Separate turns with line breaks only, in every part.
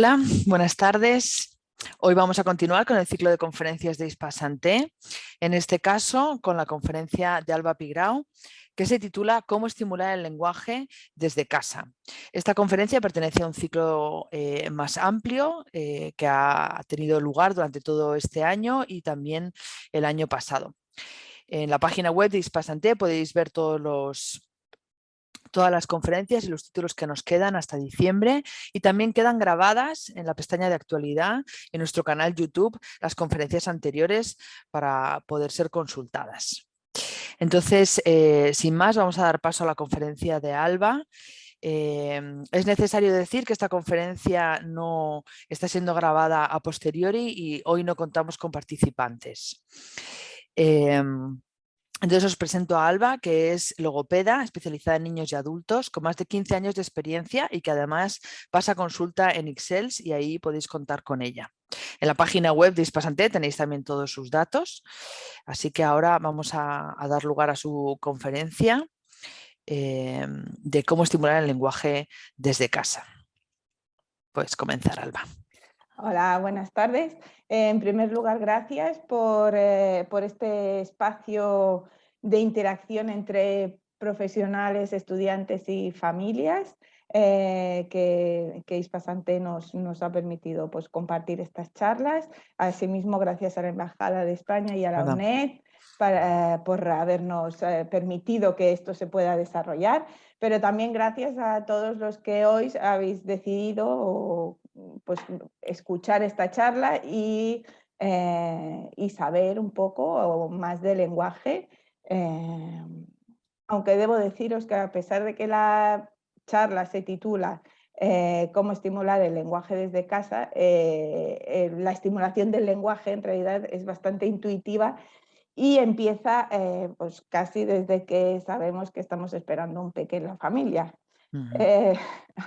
Hola, buenas tardes. Hoy vamos a continuar con el ciclo de conferencias de ISPA-Santé, en este caso con la conferencia de Alba Pigrao, que se titula Cómo estimular el lenguaje desde casa. Esta conferencia pertenece a un ciclo más amplio que ha tenido lugar durante todo este año y también el año pasado. En la página web de ISPA-Santé podéis ver todas las conferencias y los títulos que nos quedan hasta diciembre, y también quedan grabadas en la pestaña de actualidad en nuestro canal YouTube las conferencias anteriores para poder ser consultadas. Entonces, sin más, vamos a dar paso a la conferencia de Alba. Es necesario decir que esta conferencia no está siendo grabada a posteriori y hoy no contamos con participantes. Entonces os presento a Alba, que es logopeda especializada en niños y adultos con más de 15 años de experiencia y que además pasa consulta en Ixels, y ahí podéis contar con ella. En la página web de ISPA-Santé tenéis también todos sus datos, así que ahora vamos a dar lugar a su conferencia de cómo estimular el lenguaje desde casa. Puedes comenzar, Alba.
Hola, buenas tardes. En primer lugar, gracias por este espacio de interacción entre profesionales, estudiantes y familias que ISPA-Santé nos ha permitido pues, compartir estas charlas. Asimismo, gracias a la Embajada de España y a la UNED por habernos permitido que esto se pueda desarrollar, pero también gracias a todos los que hoy habéis decidido pues, escuchar esta charla y saber un poco más del lenguaje, aunque debo deciros que a pesar de que la charla se titula Cómo estimular el lenguaje desde casa, la estimulación del lenguaje en realidad es bastante intuitiva y empieza pues casi desde que sabemos que estamos esperando un pequeño en la familia.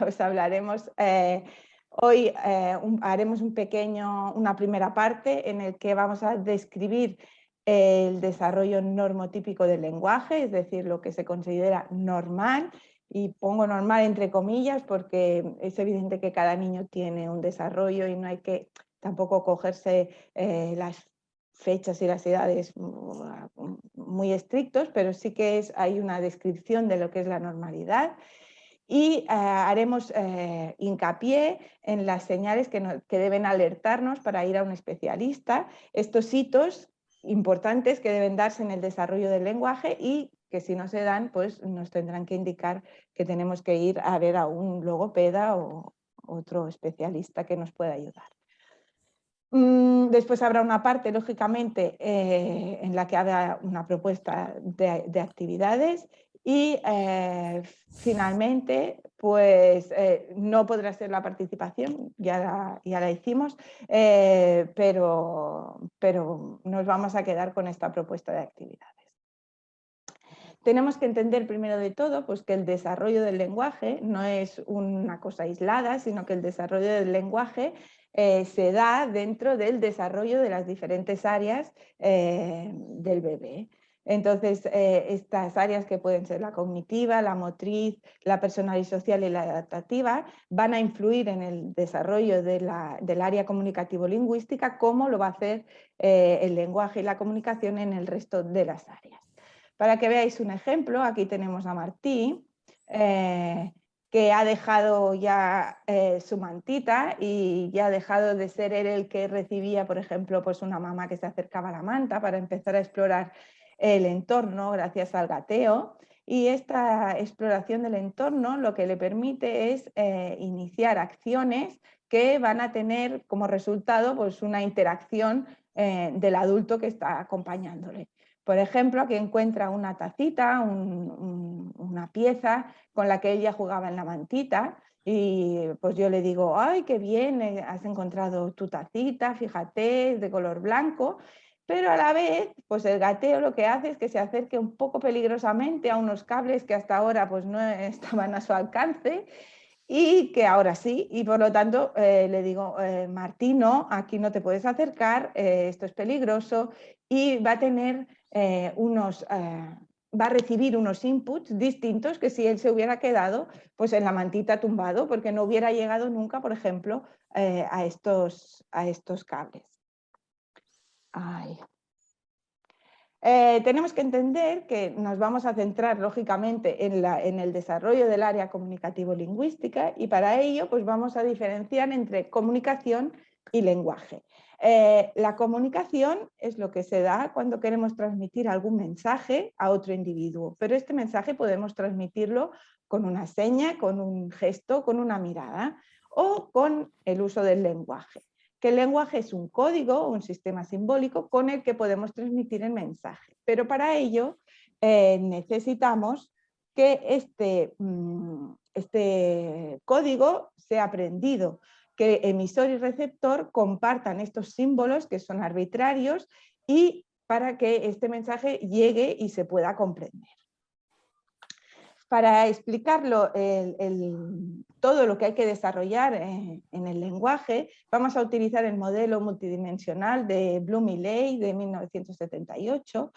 Os hablaremos hoy, haremos una primera parte en el que vamos a describir el desarrollo normotípico del lenguaje, es decir, lo que se considera normal, y pongo normal entre comillas porque es evidente que cada niño tiene un desarrollo y no hay que tampoco cogerse las fechas y las edades muy estrictos, pero sí que hay una descripción de lo que es la normalidad. Y haremos hincapié en las señales que deben alertarnos para ir a un especialista, estos hitos importantes que deben darse en el desarrollo del lenguaje y que si no se dan, pues nos tendrán que indicar que tenemos que ir a ver a un logopeda o otro especialista que nos pueda ayudar. Después habrá una parte, lógicamente, en la que habrá una propuesta de actividades y finalmente, pues no podrá ser la participación, ya la hicimos, pero nos vamos a quedar con esta propuesta de actividades. Tenemos que entender primero de todo pues, que el desarrollo del lenguaje no es una cosa aislada, sino que el desarrollo del lenguaje se da dentro del desarrollo de las diferentes áreas del bebé. Entonces, estas áreas que pueden ser la cognitiva, la motriz, la personal y social y la adaptativa, van a influir en el desarrollo del área comunicativo-lingüística, como lo va a hacer el lenguaje y la comunicación en el resto de las áreas. Para que veáis un ejemplo, aquí tenemos a Martí, que ha dejado ya su mantita y ya ha dejado de ser él el que recibía, por ejemplo, pues una mamá que se acercaba a la manta para empezar a explorar el entorno gracias al gateo. Y esta exploración del entorno lo que le permite es iniciar acciones que van a tener como resultado pues, una interacción del adulto que está acompañándole. Por ejemplo, aquí encuentra una tacita, una pieza con la que ella jugaba en la mantita y pues yo le digo, ¡ay, qué bien! Has encontrado tu tacita, fíjate, es de color blanco. Pero a la vez, pues el gateo lo que hace es que se acerque un poco peligrosamente a unos cables que hasta ahora pues no estaban a su alcance y que ahora sí, y por lo tanto le digo, Martín, no, aquí no te puedes acercar, esto es peligroso, y va a tener va a recibir unos inputs distintos que si él se hubiera quedado pues, en la mantita tumbado, porque no hubiera llegado nunca, por ejemplo, a estos cables. Ay. Tenemos que entender que nos vamos a centrar lógicamente en el desarrollo del área comunicativo-lingüística y para ello pues, vamos a diferenciar entre comunicación y lenguaje. La comunicación es lo que se da cuando queremos transmitir algún mensaje a otro individuo, pero este mensaje podemos transmitirlo con una seña, con un gesto, con una mirada o con el uso del lenguaje. Que el lenguaje es un código, un sistema simbólico con el que podemos transmitir el mensaje. Pero para ello necesitamos que este código sea aprendido, que emisor y receptor compartan estos símbolos que son arbitrarios y para que este mensaje llegue y se pueda comprender. Para explicarlo, todo lo que hay que desarrollar en el lenguaje, vamos a utilizar el modelo multidimensional de Bloom y Ley de 1978.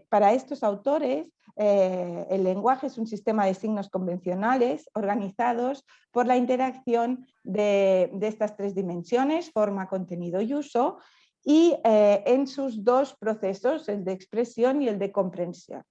Para estos autores, el lenguaje es un sistema de signos convencionales organizados por la interacción de estas tres dimensiones, forma, contenido y uso, y en sus dos procesos, el de expresión y el de comprensión.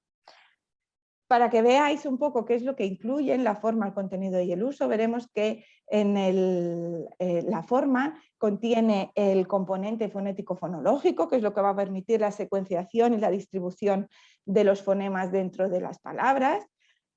Para que veáis un poco qué es lo que incluyen la forma, el contenido y el uso, veremos que en la forma contiene el componente fonético-fonológico, que es lo que va a permitir la secuenciación y la distribución de los fonemas dentro de las palabras,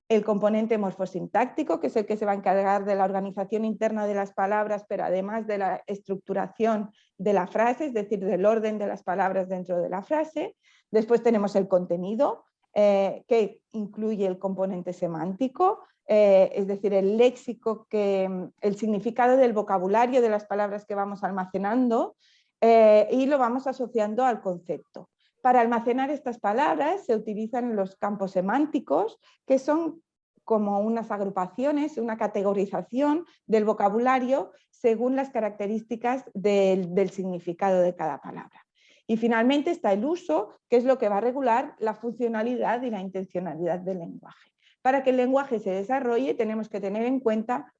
el componente morfosintáctico, que es el que se va a encargar de la organización interna de las palabras, pero además de la estructuración de la frase, es decir, del orden de las palabras dentro de la frase. Después tenemos el contenido, que incluye el componente semántico, es decir, el léxico, el significado del vocabulario de las palabras que vamos almacenando y lo vamos asociando al concepto. Para almacenar estas palabras se utilizan los campos semánticos, que son como unas agrupaciones, una categorización del vocabulario según las características del significado de cada palabra. Y finalmente está el uso, que es lo que va a regular la funcionalidad y la intencionalidad del lenguaje. Para que el lenguaje se desarrolle tenemos que tener en cuenta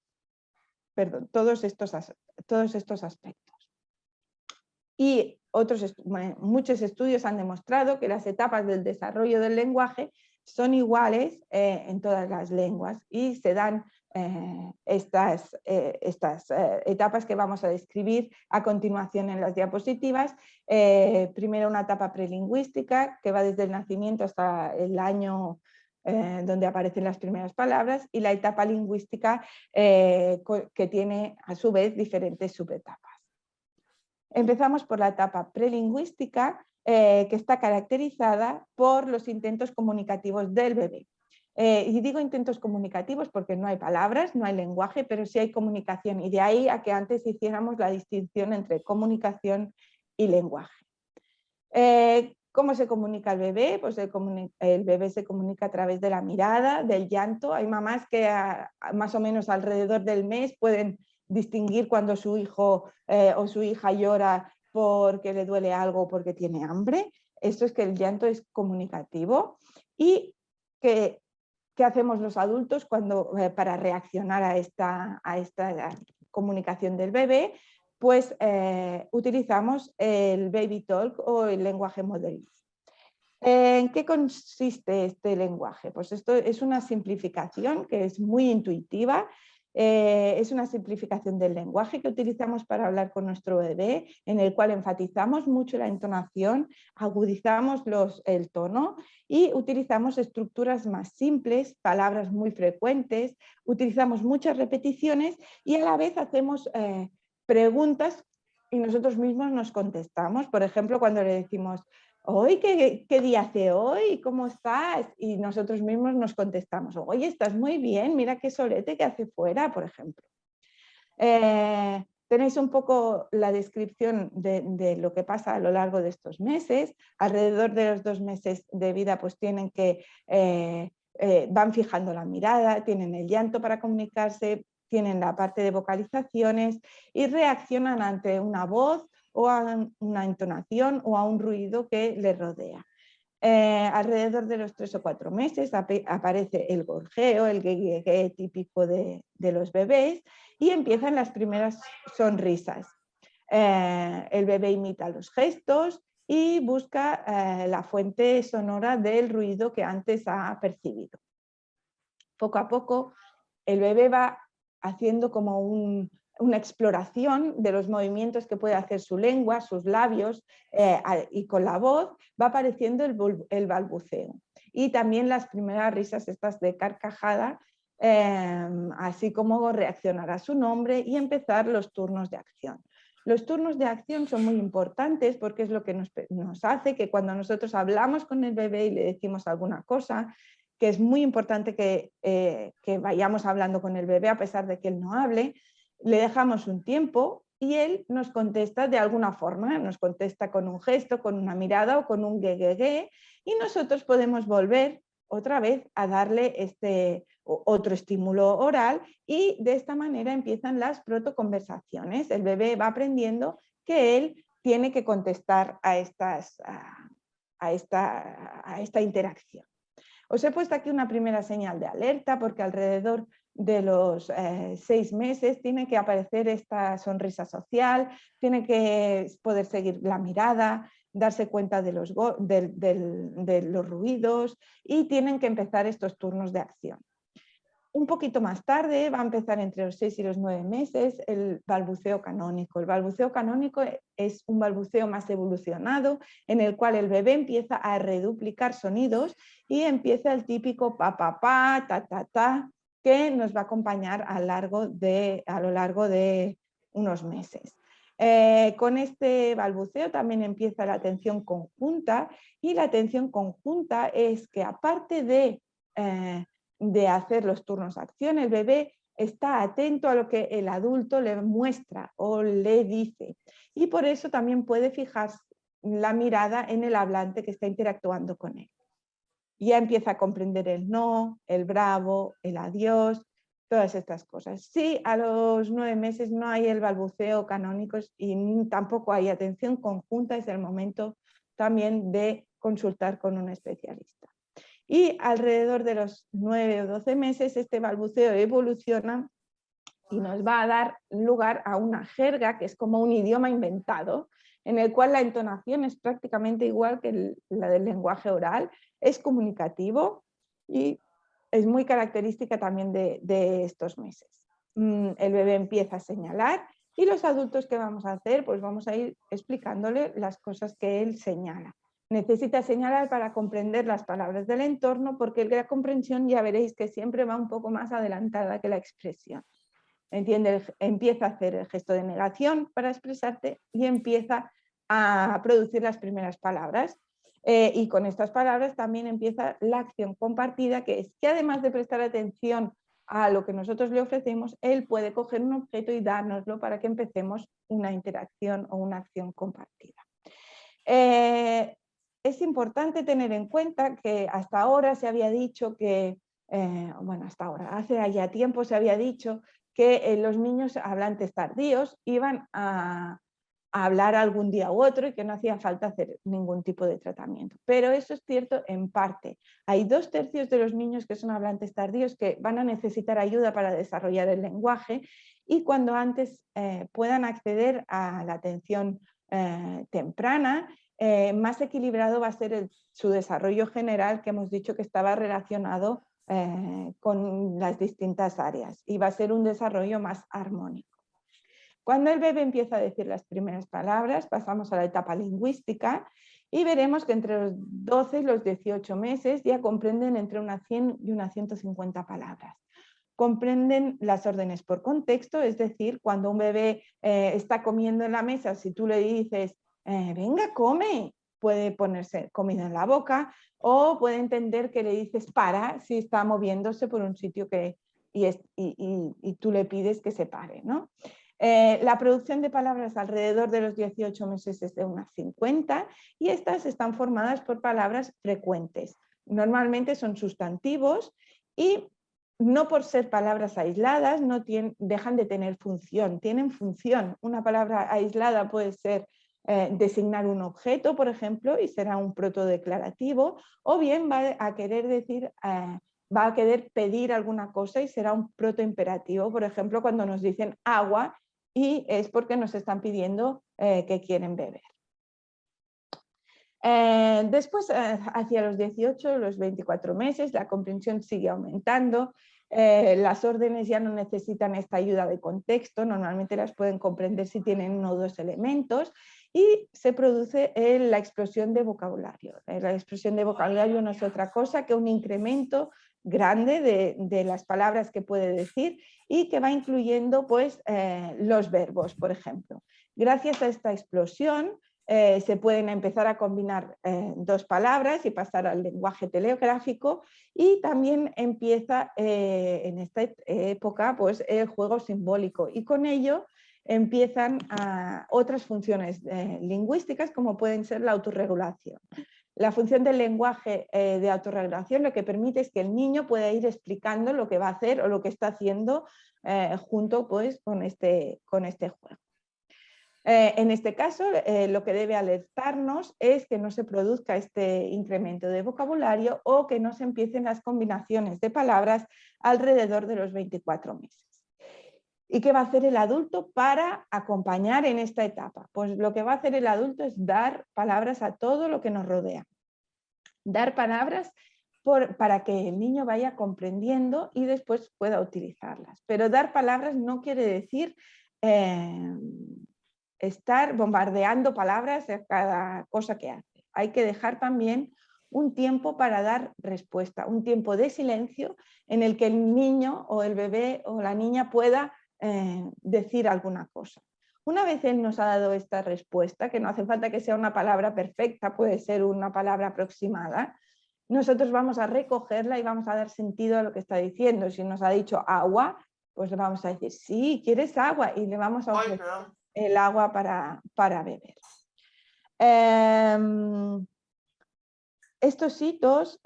todos estos aspectos. Y muchos estudios han demostrado que las etapas del desarrollo del lenguaje son iguales en todas las lenguas y se dan estas etapas que vamos a describir a continuación en las diapositivas. Primero una etapa prelingüística que va desde el nacimiento hasta el año donde aparecen las primeras palabras, y la etapa lingüística que tiene a su vez diferentes subetapas. Empezamos por la etapa prelingüística, que está caracterizada por los intentos comunicativos del bebé. Y digo intentos comunicativos porque no hay palabras, no hay lenguaje, pero sí hay comunicación, y de ahí a que antes hiciéramos la distinción entre comunicación y lenguaje. ¿Cómo se comunica el bebé? Pues el bebé se comunica a través de la mirada, del llanto. Hay mamás que más o menos alrededor del mes pueden distinguir cuando su hijo o su hija llora porque le duele algo o porque tiene hambre. Esto es que el llanto es comunicativo. ¿Y qué hacemos los adultos para reaccionar a esta comunicación del bebé? Pues utilizamos el baby talk o el lenguaje modelo. ¿En qué consiste este lenguaje? Pues esto es una simplificación que es muy intuitiva. Es una simplificación del lenguaje que utilizamos para hablar con nuestro bebé, en el cual enfatizamos mucho la entonación, agudizamos el tono y utilizamos estructuras más simples, palabras muy frecuentes, utilizamos muchas repeticiones y a la vez hacemos preguntas y nosotros mismos nos contestamos. Por ejemplo, cuando le decimos: «Hoy, ¿qué día hace hoy? ¿Cómo estás?», y nosotros mismos nos contestamos: «Oye, estás muy bien, mira qué solete que hace fuera», por ejemplo. Tenéis un poco la descripción de lo que pasa a lo largo de estos meses. Alrededor de los 2 meses de vida pues tienen que van fijando la mirada, tienen el llanto para comunicarse, tienen la parte de vocalizaciones y reaccionan ante una voz o a una entonación o a un ruido que les rodea. Alrededor de los 3 o 4 meses aparece el gorjeo, el gueguegué típico de los bebés, y empiezan las primeras sonrisas. El bebé imita los gestos y busca la fuente sonora del ruido que antes ha percibido. Poco a poco el bebé va haciendo como una exploración de los movimientos que puede hacer su lengua, sus labios, y con la voz va apareciendo el balbuceo. Y también las primeras risas estas de carcajada, así como reaccionar a su nombre y empezar los turnos de acción. Los turnos de acción son muy importantes porque es lo que nos hace que cuando nosotros hablamos con el bebé y le decimos alguna cosa, que es muy importante que vayamos hablando con el bebé a pesar de que él no hable, le dejamos un tiempo y él nos contesta de alguna forma, nos contesta con un gesto, con una mirada o con un gueguegué, y nosotros podemos volver otra vez a darle otro estímulo oral, y de esta manera empiezan las protoconversaciones. El bebé va aprendiendo que él tiene que contestar a esta interacción. Os he puesto aquí una primera señal de alerta porque alrededor de los 6 meses tiene que aparecer esta sonrisa social, tiene que poder seguir la mirada, darse cuenta de los ruidos, y tienen que empezar estos turnos de acción. Un poquito más tarde va a empezar entre los 6 y los 9 meses el balbuceo canónico. El balbuceo canónico es un balbuceo más evolucionado en el cual el bebé empieza a reduplicar sonidos y empieza el típico pa, pa, pa, ta, ta, ta, que nos va a acompañar a lo largo de unos meses. Con este balbuceo también empieza la atención conjunta, y la atención conjunta es que aparte de hacer los turnos de acción, el bebé está atento a lo que el adulto le muestra o le dice, y por eso también puede fijar la mirada en el hablante que está interactuando con él. Ya empieza a comprender el no, el bravo, el adiós, todas estas cosas. Sí, a los 9 meses no hay el balbuceo canónico y tampoco hay atención conjunta, es el momento también de consultar con un especialista. Y alrededor de los 9 o 12 meses este balbuceo evoluciona y nos va a dar lugar a una jerga que es como un idioma inventado, en el cual la entonación es prácticamente igual que la del lenguaje oral, es comunicativo y es muy característica también de estos meses. El bebé empieza a señalar y los adultos, ¿qué vamos a hacer? Pues vamos a ir explicándole las cosas que él señala. Necesita señalar para comprender las palabras del entorno, porque la comprensión ya veréis que siempre va un poco más adelantada que la expresión. Empieza a hacer el gesto de negación para expresarte y empieza a producir las primeras palabras. Y con estas palabras también empieza la acción compartida, que es que además de prestar atención a lo que nosotros le ofrecemos, él puede coger un objeto y dárnoslo para que empecemos una interacción o una acción compartida. Es importante tener en cuenta que hasta ahora se había dicho que, hace ya tiempo se había dicho que los niños hablantes tardíos iban a hablar algún día u otro y que no hacía falta hacer ningún tipo de tratamiento. Pero eso es cierto en parte. Hay 2/3 de los niños que son hablantes tardíos que van a necesitar ayuda para desarrollar el lenguaje, y cuando antes puedan acceder a la atención temprana, más equilibrado va a ser su desarrollo general, que hemos dicho que estaba relacionado con las distintas áreas, y va a ser un desarrollo más armónico. Cuando el bebé empieza a decir las primeras palabras, pasamos a la etapa lingüística y veremos que entre los 12 y los 18 meses ya comprenden entre unas 100 y unas 150 palabras. Comprenden las órdenes por contexto, es decir, cuando un bebé está comiendo en la mesa, si tú le dices, venga, come, puede ponerse comida en la boca, o puede entender que le dices para si está moviéndose por un sitio y tú le pides que se pare, ¿no? La producción de palabras alrededor de los 18 meses es de unas 50, y estas están formadas por palabras frecuentes. Normalmente son sustantivos y no por ser palabras aisladas dejan de tener función, tienen función. Una palabra aislada puede ser designar un objeto, por ejemplo, y será un protodeclarativo, o bien va a querer decir, va a querer pedir alguna cosa y será un protoimperativo, por ejemplo, cuando nos dicen agua y es porque nos están pidiendo que quieren beber. Después, hacia los 18, los 24 meses, la comprensión sigue aumentando. Las órdenes ya no necesitan esta ayuda de contexto, normalmente las pueden comprender si tienen uno o dos elementos y se produce la explosión de vocabulario. La explosión de vocabulario no es otra cosa que un incremento grande de las palabras que puede decir y que va incluyendo pues, los verbos, por ejemplo. Gracias a esta explosión, se pueden empezar a combinar dos palabras y pasar al lenguaje telegráfico y también empieza en esta época pues, el juego simbólico y con ello empiezan otras funciones lingüísticas como pueden ser la autorregulación. La función del lenguaje de autorregulación lo que permite es que el niño pueda ir explicando lo que va a hacer o lo que está haciendo junto pues, con este juego. En este caso, lo que debe alertarnos es que no se produzca este incremento de vocabulario o que no se empiecen las combinaciones de palabras alrededor de los 24 meses. ¿Y qué va a hacer el adulto para acompañar en esta etapa? Pues lo que va a hacer el adulto es dar palabras a todo lo que nos rodea. Dar palabras para que el niño vaya comprendiendo y después pueda utilizarlas. Pero dar palabras no quiere decir estar bombardeando palabras a cada cosa que hace. Hay que dejar también un tiempo para dar respuesta, un tiempo de silencio en el que el niño o el bebé o la niña pueda decir alguna cosa. Una vez él nos ha dado esta respuesta, que no hace falta que sea una palabra perfecta, puede ser una palabra aproximada, nosotros vamos a recogerla y vamos a dar sentido a lo que está diciendo. Si nos ha dicho agua, pues le vamos a decir, sí, ¿quieres agua? Y le vamos a ofrecer el agua para beber. Estos hitos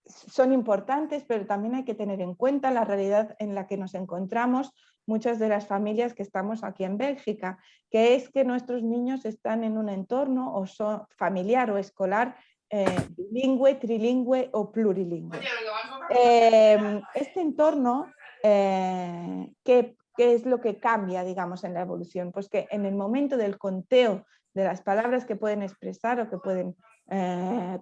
son importantes, pero también hay que tener en cuenta la realidad en la que nos encontramos muchas de las familias que estamos aquí en Bélgica, que es que nuestros niños están en un entorno o familiar o escolar bilingüe, trilingüe o plurilingüe. Este entorno, ¿qué es lo que cambia, digamos, en la evolución? Pues que en el momento del conteo de las palabras que pueden expresar o que pueden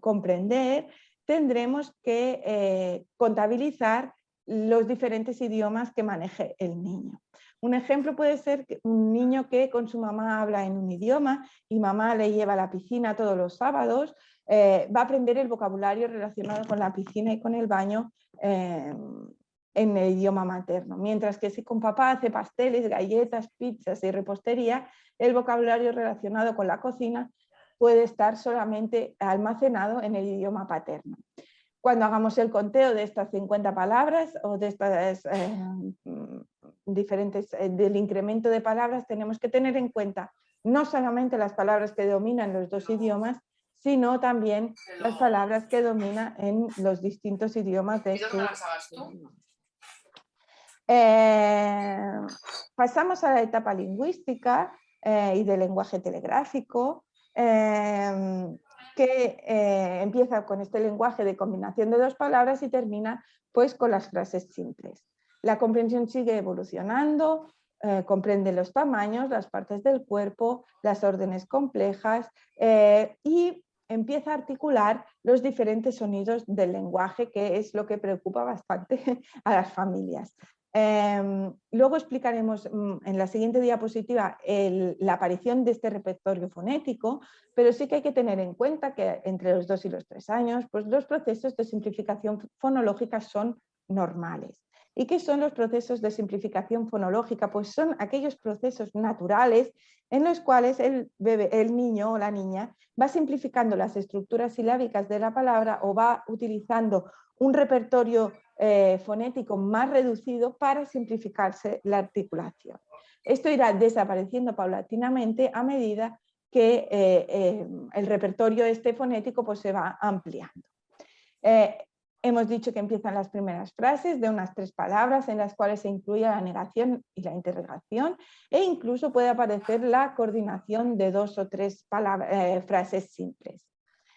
comprender, tendremos que contabilizar los diferentes idiomas que maneje el niño. Un ejemplo puede ser un niño que con su mamá habla en un idioma y mamá le lleva a la piscina todos los sábados, va a aprender el vocabulario relacionado con la piscina y con el baño en el idioma materno. Mientras que si con papá hace pasteles, galletas, pizzas y repostería, el vocabulario relacionado con la cocina puede estar solamente almacenado en el idioma paterno. Cuando hagamos el conteo de estas 50 palabras o de estas diferentes, del incremento de palabras, tenemos que tener en cuenta no solamente las palabras que dominan los dos idiomas, sino también las palabras que dominan en los distintos idiomas de pasamos a la etapa lingüística y del lenguaje telegráfico, que empieza con este lenguaje de combinación de dos palabras y termina pues, con las frases simples. La comprensión sigue evolucionando, comprende los tamaños, las partes del cuerpo, las órdenes complejas y empieza a articular los diferentes sonidos del lenguaje, que es lo que preocupa bastante a las familias. Luego explicaremos en la siguiente diapositiva la aparición de este repertorio fonético, pero sí que hay que tener en cuenta que entre los 2 y los 3 años pues los procesos de simplificación fonológica son normales. ¿Y qué son los procesos de simplificación fonológica? Pues son aquellos procesos naturales en los cuales el niño o la niña va simplificando las estructuras silábicas de la palabra o va utilizando un repertorio fonético más reducido para simplificarse la articulación. Esto irá desapareciendo paulatinamente a medida que el repertorio fonético pues, se va ampliando. Hemos dicho que empiezan las primeras frases de unas 3 palabras en las cuales se incluye la negación y la interrogación, e incluso puede aparecer la coordinación de 2 o 3 frases simples.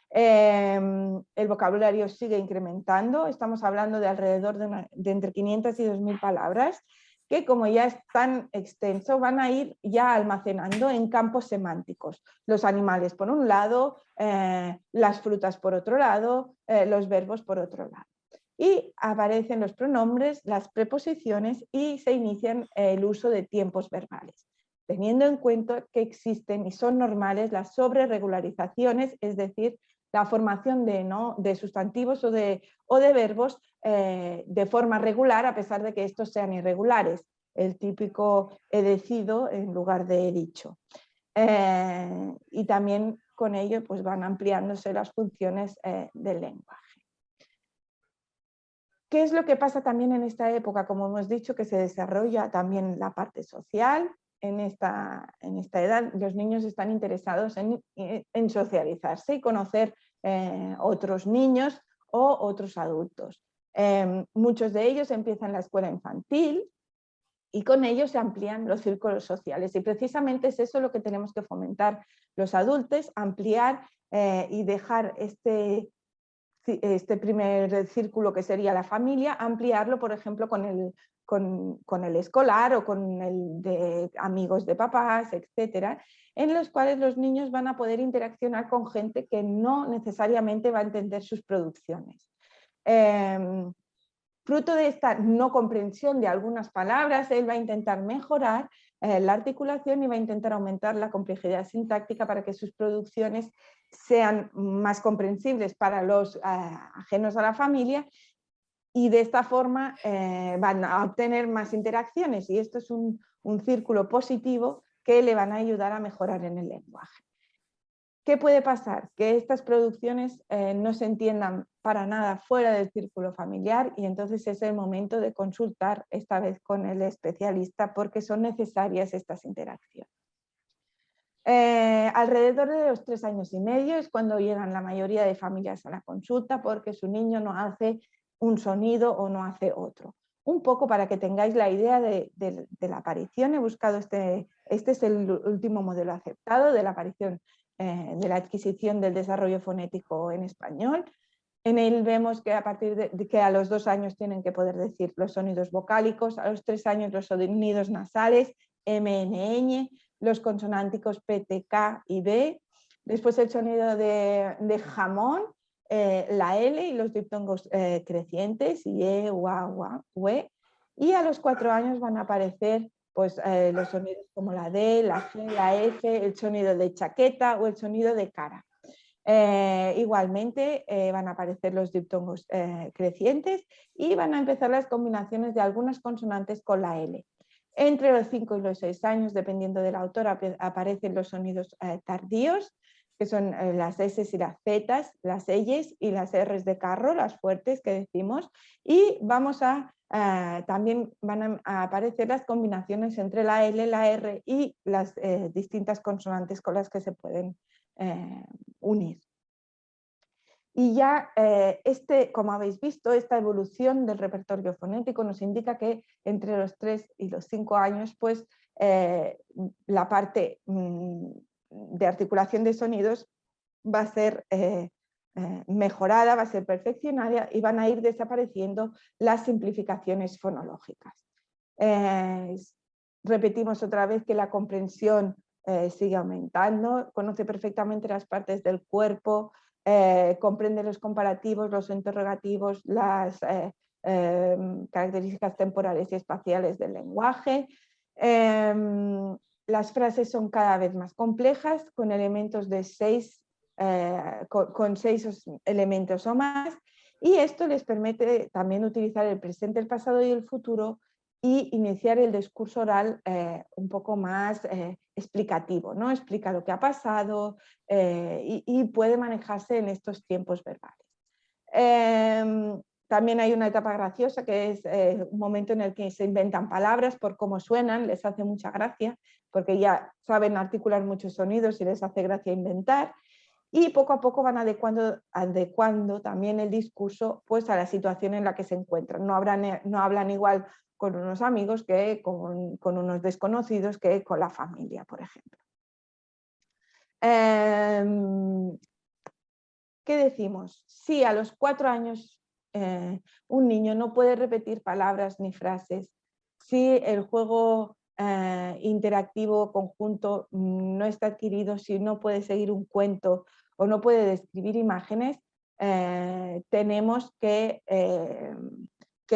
El vocabulario sigue incrementando, estamos hablando de alrededor de entre 500 y 2000 palabras, que como ya es tan extenso van a ir ya almacenando en campos semánticos. Los animales por un lado, las frutas por otro lado, los verbos por otro lado. Y aparecen los pronombres, las preposiciones y se inician el uso de tiempos verbales, teniendo en cuenta que existen y son normales las sobreregularizaciones, es decir, la formación de sustantivos o de verbos de forma regular, a pesar de que estos sean irregulares. El típico he decido en lugar de he dicho. Y también con ello pues, van ampliándose las funciones del lenguaje. ¿Qué es lo que pasa también en esta época? Como hemos dicho, que se desarrolla también la parte social. En esta edad los niños están interesados en socializarse y conocer otros niños o otros adultos. Muchos de ellos empiezan la escuela infantil y con ellos se amplían los círculos sociales, y precisamente es eso lo que tenemos que fomentar los adultos, ampliar y dejar este primer círculo que sería la familia, ampliarlo por ejemplo con el escolar o con el de amigos de papás, etcétera, en los cuales los niños van a poder interaccionar con gente que no necesariamente va a entender sus producciones. Fruto de esta no comprensión de algunas palabras, él va a intentar mejorar la articulación y va a intentar aumentar la complejidad sintáctica para que sus producciones sean más comprensibles para los ajenos a la familia, y de esta forma van a obtener más interacciones, y esto es un círculo positivo que le van a ayudar a mejorar en el lenguaje. ¿Qué puede pasar? Que estas producciones no se entiendan para nada fuera del círculo familiar, y entonces es el momento de consultar esta vez con el especialista porque son necesarias estas interacciones. Alrededor de los 3 años y medio es cuando llegan la mayoría de familias a la consulta porque su niño no hace un sonido o no hace otro. Un poco para que tengáis la idea de la aparición, he buscado este es el último modelo aceptado de la aparición de la adquisición del desarrollo fonético en español. En él vemos que a partir de que a los 2 años tienen que poder decir los sonidos vocálicos, a los 3 años los sonidos nasales, M, N, ñ, los consonánticos P, T, K y B, después el sonido de jamón, la L y los diptongos crecientes, y ua, ua, ue, y a los 4 años van a aparecer pues, los sonidos como la D, la G, la F, el sonido de chaqueta o el sonido de cara. Igualmente van a aparecer los diptongos crecientes y van a empezar las combinaciones de algunas consonantes con la L. Entre los 5 y los 6 años, dependiendo del autor, aparecen los sonidos tardíos, que son las S y las Z, las Ls y las Rs de carro, las fuertes que decimos, y también van a aparecer las combinaciones entre la L, la R y las distintas consonantes con las que se pueden unir. Y ya como habéis visto, esta evolución del repertorio fonético nos indica que entre los 3 y los 5 años, pues la parte de articulación de sonidos va a ser mejorada, va a ser perfeccionada, y van a ir desapareciendo las simplificaciones fonológicas. Repetimos otra vez que la comprensión sigue aumentando, conoce perfectamente las partes del cuerpo, comprende los comparativos, los interrogativos, las características temporales y espaciales del lenguaje. Las frases son cada vez más complejas, con elementos de 6 elementos o más, y esto les permite también utilizar el presente, el pasado y el futuro, y iniciar el discurso oral un poco más explicativo, ¿no? Explica lo que ha pasado y puede manejarse en estos tiempos verbales. También hay una etapa graciosa, que es un momento en el que se inventan palabras por cómo suenan, les hace mucha gracia, porque ya saben articular muchos sonidos y les hace gracia inventar. y poco a poco van adecuando también el discurso pues, a la situación en la que se encuentran. No hablan igual con unos amigos que con unos desconocidos que con la familia, por ejemplo. ¿Qué decimos? Si a los 4 años un niño no puede repetir palabras ni frases, si el juego interactivo conjunto no está adquirido, si no puede seguir un cuento o no puede describir imágenes, tenemos que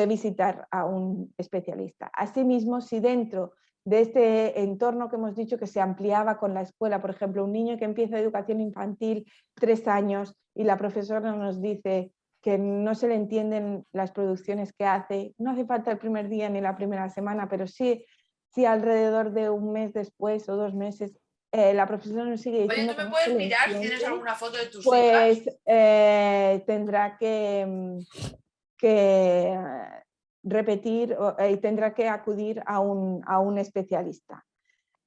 visitar a un especialista. Asimismo, si dentro de este entorno que hemos dicho que se ampliaba con la escuela, por ejemplo, un niño que empieza educación infantil 3 años y la profesora nos dice que no se le entienden las producciones que hace, no hace falta el primer día ni la primera semana, pero sí alrededor de un mes después o 2 meses la profesora nos sigue diciendo
Oye, ¿tú
que
me
no se
puedes
le
mirar si tienes
entiende,
alguna foto de tus hijas?
pues tendrá que repetir y tendrá que acudir a un especialista.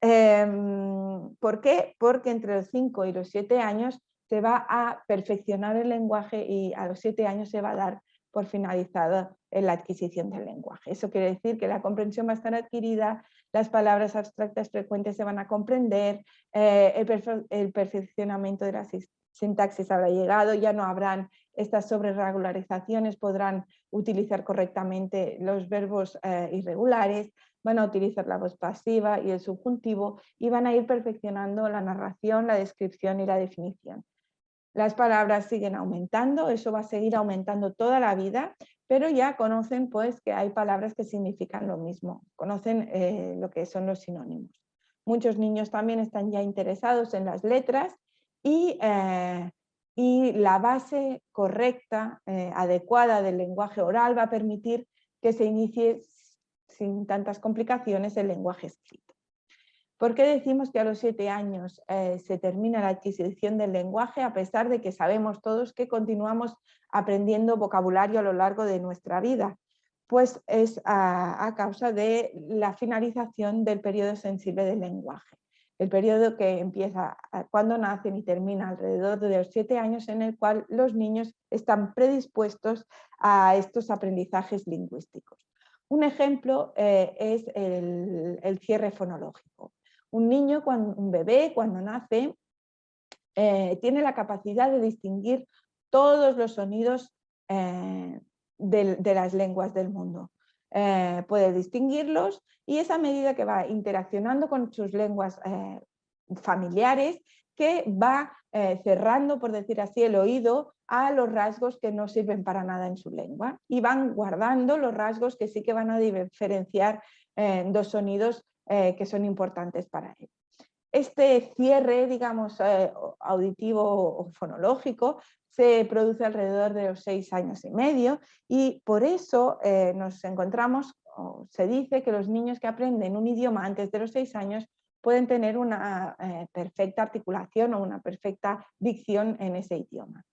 ¿Por qué? Porque entre los 5 y los 7 años se va a perfeccionar el lenguaje y a los 7 años se va a dar por finalizada la adquisición del lenguaje. Eso quiere decir que la comprensión va a estar adquirida, las palabras abstractas frecuentes se van a comprender, el perfeccionamiento de la sintaxis habrá llegado, ya no habrán estas sobreregularizaciones, podrán utilizar correctamente los verbos irregulares, van a utilizar la voz pasiva y el subjuntivo y van a ir perfeccionando la narración, la descripción y la definición. Las palabras siguen aumentando, eso va a seguir aumentando toda la vida, pero ya conocen pues que hay palabras que significan lo mismo, conocen lo que son los sinónimos. Muchos niños también están ya interesados en las letras y la base correcta, adecuada del lenguaje oral va a permitir que se inicie sin tantas complicaciones el lenguaje escrito. ¿Por qué decimos que a los 7 años se termina la adquisición del lenguaje, a pesar de que sabemos todos que continuamos aprendiendo vocabulario a lo largo de nuestra vida? Pues es a causa de la finalización del periodo sensible del lenguaje. El periodo que empieza cuando nacen y termina alrededor de los 7 años, en el cual los niños están predispuestos a estos aprendizajes lingüísticos. Un ejemplo es el cierre fonológico. Un niño, un bebé, cuando nace, tiene la capacidad de distinguir todos los sonidos de las lenguas del mundo. Puede distinguirlos y es a medida que va interaccionando con sus lenguas familiares que va cerrando, por decir así, el oído a los rasgos que no sirven para nada en su lengua y van guardando los rasgos que sí que van a diferenciar dos sonidos que son importantes para él. Este cierre, digamos, auditivo o fonológico se produce alrededor de los 6 años y medio y por eso nos encontramos, o se dice que los niños que aprenden un idioma antes de los 6 años pueden tener una perfecta articulación o una perfecta dicción en ese idioma.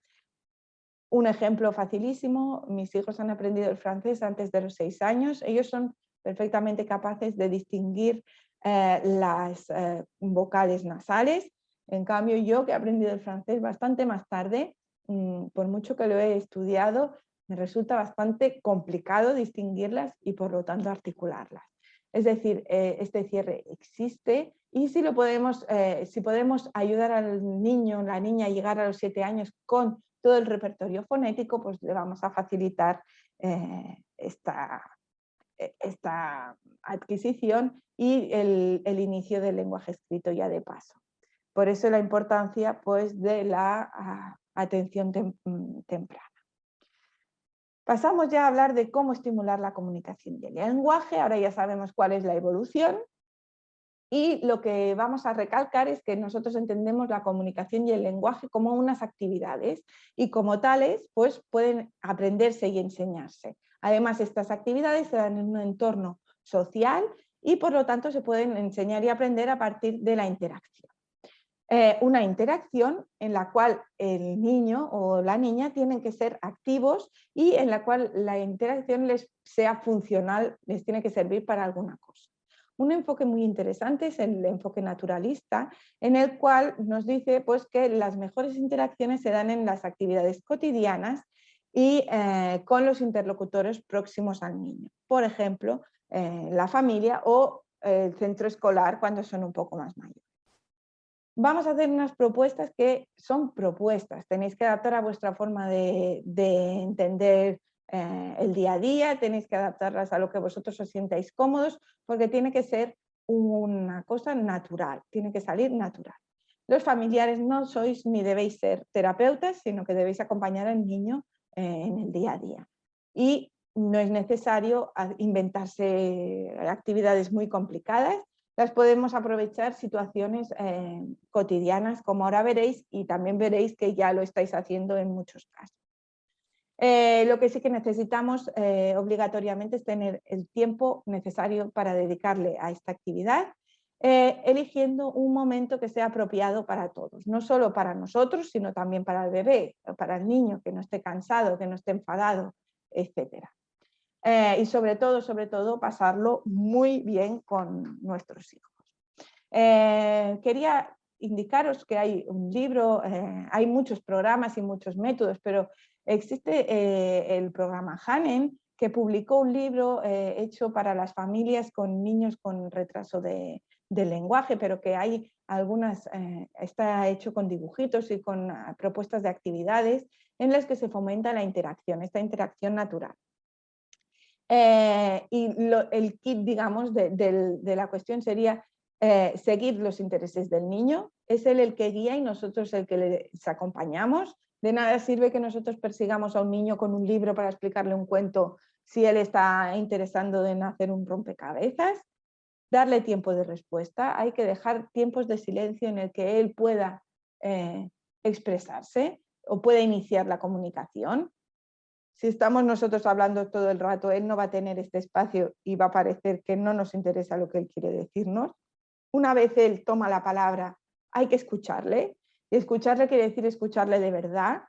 Un ejemplo facilísimo, mis hijos han aprendido el francés antes de los 6 años, ellos son perfectamente capaces de distinguir las vocales nasales. En cambio, yo que he aprendido el francés bastante más tarde, por mucho que lo he estudiado, me resulta bastante complicado distinguirlas y por lo tanto articularlas. Es decir, este cierre existe y si podemos ayudar al niño o la niña a llegar a los 7 años con todo el repertorio fonético, pues le vamos a facilitar esta adquisición y el inicio del lenguaje escrito ya de paso. Por eso la importancia pues, de la atención temprana. Pasamos ya a hablar de cómo estimular la comunicación y el lenguaje. Ahora ya sabemos cuál es la evolución. Y lo que vamos a recalcar es que nosotros entendemos la comunicación y el lenguaje como unas actividades y como tales pues pueden aprenderse y enseñarse. Además, estas actividades se dan en un entorno social y por lo tanto se pueden enseñar y aprender a partir de la interacción. Una interacción en la cual el niño o la niña tienen que ser activos y en la cual la interacción les sea funcional, les tiene que servir para alguna cosa. Un enfoque muy interesante es el enfoque naturalista, en el cual nos dice pues, que las mejores interacciones se dan en las actividades cotidianas y con los interlocutores próximos al niño. Por ejemplo, la familia o el centro escolar cuando son un poco más mayores. Vamos a hacer unas propuestas que son propuestas, tenéis que adaptar a vuestra forma de entender el día a día, tenéis que adaptarlas a lo que vosotros os sientáis cómodos, porque tiene que ser una cosa natural, tiene que salir natural. Los familiares no sois ni debéis ser terapeutas, sino que debéis acompañar al niño en el día a día. Y no es necesario inventarse actividades muy complicadas, las podemos aprovechar situaciones cotidianas, como ahora veréis, y también veréis que ya lo estáis haciendo en muchos casos. Lo que sí que necesitamos obligatoriamente es tener el tiempo necesario para dedicarle a esta actividad, eligiendo un momento que sea apropiado para todos, no solo para nosotros, sino también para el bebé, para el niño, que no esté cansado, que no esté enfadado, etc. Y sobre todo, pasarlo muy bien con nuestros hijos. Quería indicaros que hay un libro, hay muchos programas y muchos métodos, pero existe el programa Hanen, que publicó un libro hecho para las familias con niños con retraso del lenguaje, pero que hay algunas, está hecho con dibujitos y con propuestas de actividades en las que se fomenta la interacción, esta interacción natural. El kit, digamos, de la cuestión sería seguir los intereses del niño, es él el que guía y nosotros el que les acompañamos. De nada sirve que nosotros persigamos a un niño con un libro para explicarle un cuento si él está interesado en hacer un rompecabezas. Darle tiempo de respuesta, hay que dejar tiempos de silencio en el que él pueda expresarse o pueda iniciar la comunicación. Si estamos nosotros hablando todo el rato, él no va a tener este espacio y va a parecer que no nos interesa lo que él quiere decirnos. Una vez él toma la palabra, hay que escucharle. Y escucharle quiere decir escucharle de verdad.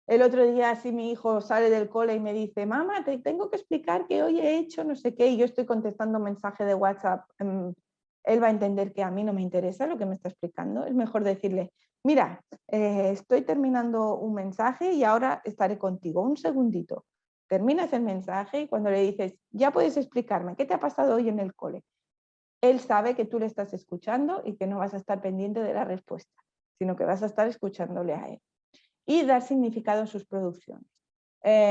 El otro día, si mi hijo sale del cole y me dice, mamá, te tengo que explicar que hoy he hecho no sé qué, y yo estoy contestando un mensaje de WhatsApp, él va a entender que a mí no me interesa lo que me está explicando. Es mejor decirle, mira, estoy terminando un mensaje y ahora estaré contigo, un segundito. Terminas el mensaje y cuando le dices, ya puedes explicarme, ¿qué te ha pasado hoy en el cole? Él sabe que tú le estás escuchando y que no vas a estar pendiente de la respuesta, sino que vas a estar escuchándole a él. Y dar significado a sus producciones.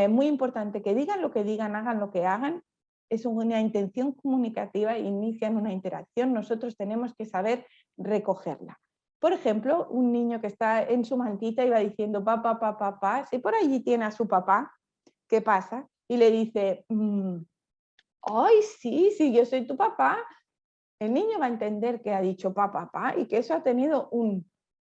Muy importante que digan lo que digan, hagan lo que hagan, es una intención comunicativa, inician una interacción, nosotros tenemos que saber recogerla. Por ejemplo, un niño que está en su mantita y va diciendo papá, papá, papá, si por allí tiene a su papá, ¿qué pasa? Y le dice, ¡ay, sí, sí, yo soy tu papá! El niño va a entender que ha dicho papá, papá y que eso ha tenido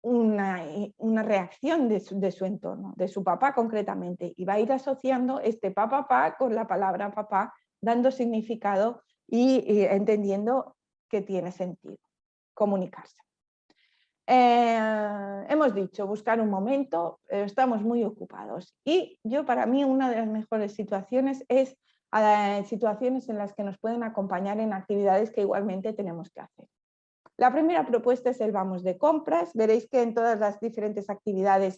una reacción de su entorno, de su papá concretamente, y va a ir asociando este papá con la palabra papá, dando significado y entendiendo que tiene sentido comunicarse. Hemos dicho buscar un momento, estamos muy ocupados y para mí una de las mejores situaciones es situaciones en las que nos pueden acompañar en actividades que igualmente tenemos que hacer. La primera propuesta es el vamos de compras. Veréis que en todas las diferentes actividades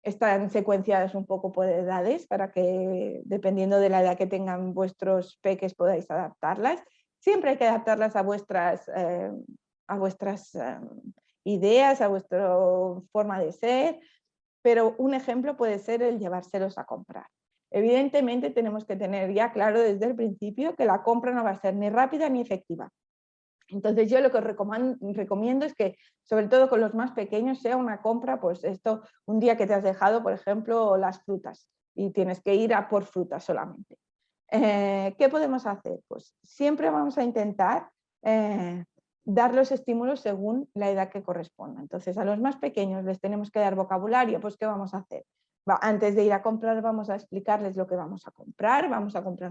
están secuenciadas un poco por edades para que, dependiendo de la edad que tengan vuestros peques, podáis adaptarlas. Siempre hay que adaptarlas a vuestras ideas, a vuestra forma de ser, pero un ejemplo puede ser el llevárselos a comprar. Evidentemente tenemos que tener ya claro desde el principio que la compra no va a ser ni rápida ni efectiva. Entonces yo lo que recomiendo es que, sobre todo con los más pequeños, sea una compra, pues esto, un día que te has dejado, por ejemplo, las frutas y tienes que ir a por frutas solamente. ¿Qué podemos hacer? Pues siempre vamos a intentar dar los estímulos según la edad que corresponda. Entonces a los más pequeños les tenemos que dar vocabulario, pues ¿qué vamos a hacer? Antes de ir a comprar vamos a explicarles lo que vamos a comprar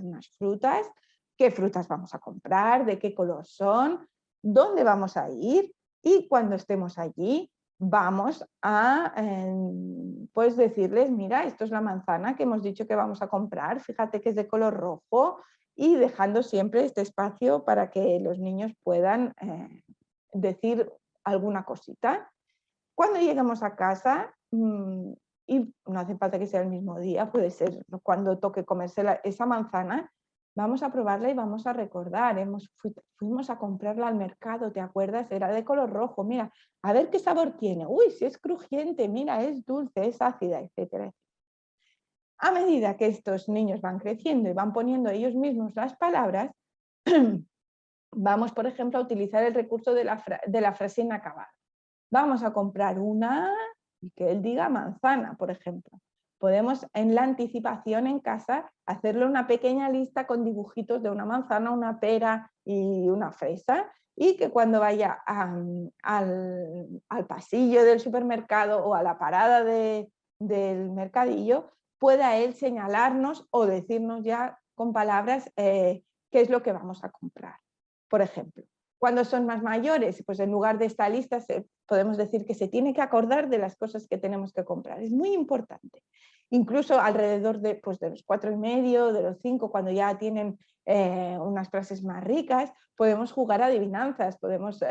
unas frutas, qué frutas vamos a comprar, de qué color son, dónde vamos a ir y cuando estemos allí vamos a pues decirles, mira, esto es la manzana que hemos dicho que vamos a comprar, fíjate que es de color rojo y dejando siempre este espacio para que los niños puedan decir alguna cosita. Cuando lleguemos a casa, y no hace falta que sea el mismo día, puede ser cuando toque comerse esa manzana, vamos a probarla y vamos a recordar. Fuimos a comprarla al mercado, ¿te acuerdas? Era de color rojo, mira, a ver qué sabor tiene. Uy, si es crujiente, mira, es dulce, es ácida, etcétera. A medida que estos niños van creciendo y van poniendo ellos mismos las palabras, vamos, por ejemplo, a utilizar el recurso de la frase inacabada. Vamos a comprar una y que él diga manzana, por ejemplo. Podemos en la anticipación en casa hacerle una pequeña lista con dibujitos de una manzana, una pera y una fresa, y que cuando vaya al pasillo del supermercado o a la parada del mercadillo pueda él señalarnos o decirnos ya con palabras qué es lo que vamos a comprar. Por ejemplo, cuando son más mayores, pues en lugar de esta lista podemos decir que se tiene que acordar de las cosas que tenemos que comprar. Es muy importante. Incluso alrededor de los 4,5, de los 5, cuando ya tienen unas frases más ricas, podemos jugar a adivinanzas, podemos,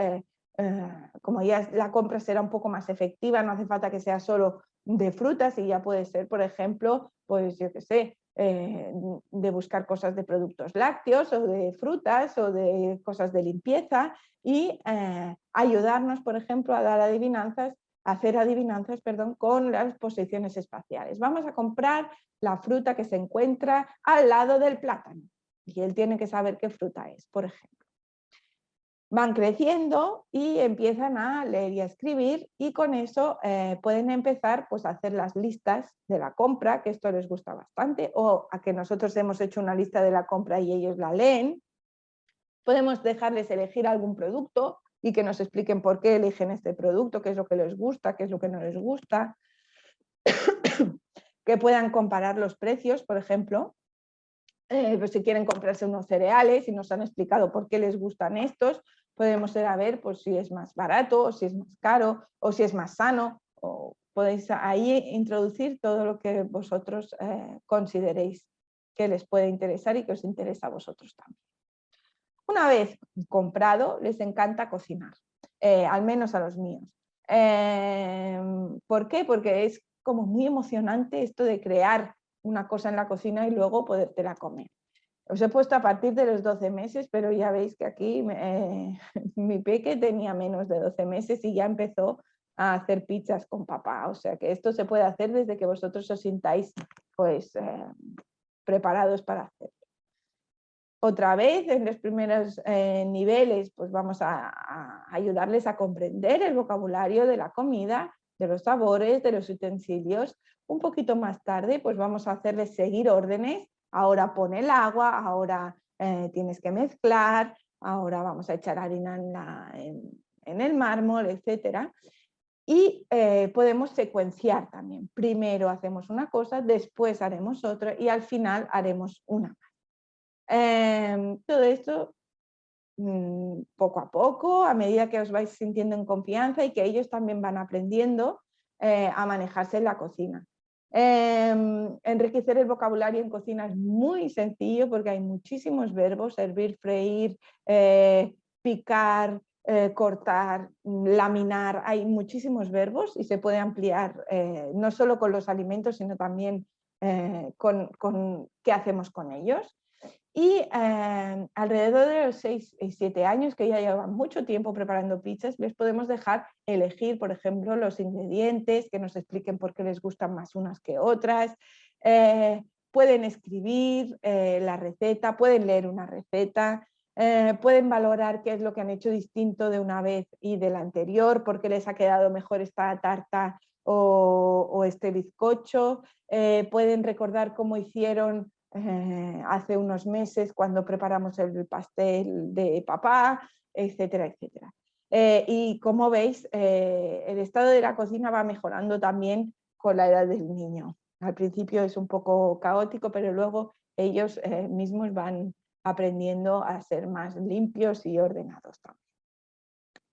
como ya la compra será un poco más efectiva, no hace falta que sea solo de frutas y ya puede ser, por ejemplo, pues yo qué sé, de buscar cosas de productos lácteos o de frutas o de cosas de limpieza y ayudarnos, por ejemplo, a dar adivinanzas, a hacer adivinanzas, perdón, con las posiciones espaciales. Vamos a comprar la fruta que se encuentra al lado del plátano y él tiene que saber qué fruta es, por ejemplo. Van creciendo y empiezan a leer y a escribir y con eso pueden empezar pues, a hacer las listas de la compra, que esto les gusta bastante, o a que nosotros hemos hecho una lista de la compra y ellos la leen. Podemos dejarles elegir algún producto y que nos expliquen por qué eligen este producto, qué es lo que les gusta, qué es lo que no les gusta. Que puedan comparar los precios, por ejemplo. Pues si quieren comprarse unos cereales y nos han explicado por qué les gustan estos, podemos ir a ver pues, si es más barato o si es más caro o si es más sano. O podéis ahí introducir todo lo que vosotros consideréis que les puede interesar y que os interesa a vosotros también. Una vez comprado, les encanta cocinar, al menos a los míos. ¿Por qué? Porque es como muy emocionante esto de crear una cosa en la cocina y luego podértela comer. Os he puesto a partir de los 12 meses, pero ya veis que aquí mi peque tenía menos de 12 meses y ya empezó a hacer pizzas con papá. O sea que esto se puede hacer desde que vosotros os sintáis pues, preparados para hacerlo. Otra vez, en los primeros niveles, pues vamos a ayudarles a comprender el vocabulario de la comida, de los sabores, de los utensilios. Un poquito más tarde, pues vamos a hacerles seguir órdenes. Ahora pon el agua, ahora tienes que mezclar, ahora vamos a echar harina en el mármol, etc. Y podemos secuenciar también. Primero hacemos una cosa, después haremos otra y al final haremos una más. Todo esto poco a poco, a medida que os vais sintiendo en confianza y que ellos también van aprendiendo a manejarse en la cocina. Enriquecer el vocabulario en cocina es muy sencillo porque hay muchísimos verbos: hervir, freír, picar, cortar, laminar. Hay muchísimos verbos y se puede ampliar no solo con los alimentos, sino también con qué hacemos con ellos. Y alrededor de los 6 y 7 años, que ya llevan mucho tiempo preparando pizzas, les podemos dejar elegir, por ejemplo, los ingredientes, que nos expliquen por qué les gustan más unas que otras. Pueden escribir la receta, pueden leer una receta, pueden valorar qué es lo que han hecho distinto de una vez y de la anterior, por qué les ha quedado mejor esta tarta o este bizcocho. Pueden recordar cómo hicieron hace unos meses cuando preparamos el pastel de papá, etcétera, etcétera. Y como veis, el estado de la cocina va mejorando también con la edad del niño. Al principio es un poco caótico, pero luego ellos mismos van aprendiendo a ser más limpios y ordenados también.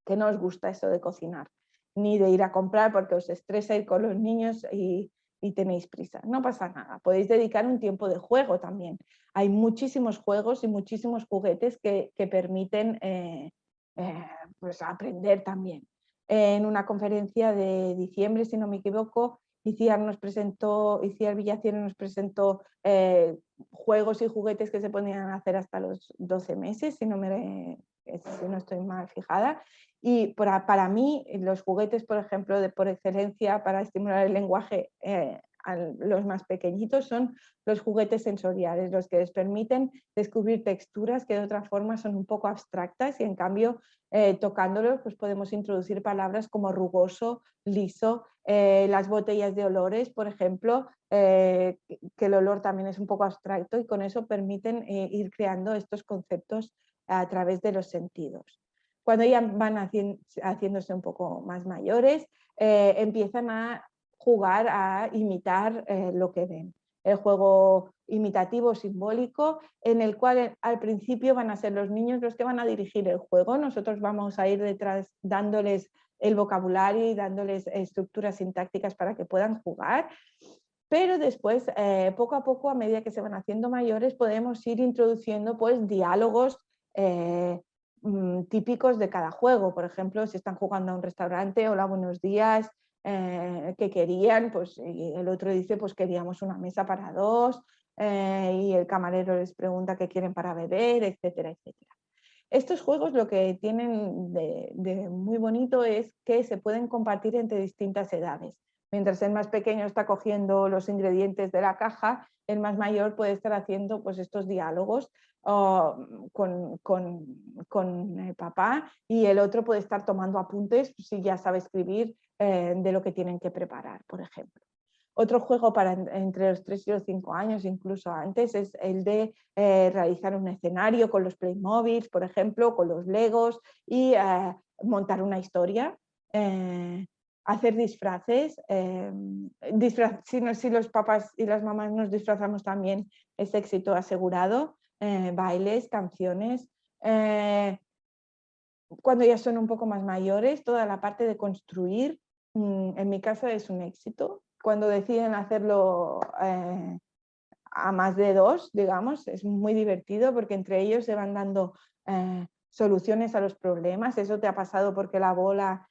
Que no os gusta eso de cocinar, ni de ir a comprar porque os estresa ir con los niños y y tenéis prisa. No pasa nada, podéis dedicar un tiempo de juego también. Hay muchísimos juegos y muchísimos juguetes que permiten pues aprender también. En una conferencia de diciembre, si no me equivoco, Iciar Villaciero nos presentó juegos y juguetes que se podían hacer hasta los 12 meses, si no estoy mal fijada. Y para mí, los juguetes, por ejemplo, por excelencia para estimular el lenguaje a los más pequeñitos son los juguetes sensoriales, los que les permiten descubrir texturas que de otra forma son un poco abstractas y en cambio tocándolos pues podemos introducir palabras como rugoso, liso, las botellas de olores, por ejemplo, que el olor también es un poco abstracto y con eso permiten ir creando estos conceptos a través de los sentidos. Cuando ya van haciéndose un poco más mayores, empiezan a jugar a imitar lo que ven. El juego imitativo simbólico, en el cual al principio van a ser los niños los que van a dirigir el juego. Nosotros vamos a ir detrás dándoles el vocabulario y dándoles estructuras sintácticas para que puedan jugar. Pero después, poco a poco, a medida que se van haciendo mayores, podemos ir introduciendo pues, diálogos típicos de cada juego. Por ejemplo, si están jugando a un restaurante, hola, buenos días, ¿qué querían? Pues, y el otro dice, pues queríamos una mesa para dos, y el camarero les pregunta qué quieren para beber, etcétera, etcétera. Estos juegos lo que tienen de muy bonito es que se pueden compartir entre distintas edades. Mientras el más pequeño está cogiendo los ingredientes de la caja, el más mayor puede estar haciendo pues, estos diálogos con el papá y el otro puede estar tomando apuntes si ya sabe escribir de lo que tienen que preparar, por ejemplo. Otro juego para entre los 3 y los 5 años, incluso antes, es el de realizar un escenario con los Playmobil, por ejemplo, con los Legos y montar una historia. Hacer disfraces. Si los papás y las mamás nos disfrazamos también es éxito asegurado. Bailes, canciones. Cuando ya son un poco más mayores, toda la parte de construir, en mi casa es un éxito. Cuando deciden hacerlo a más de 2, digamos, es muy divertido porque entre ellos se van dando soluciones a los problemas. Eso te ha pasado porque la bola,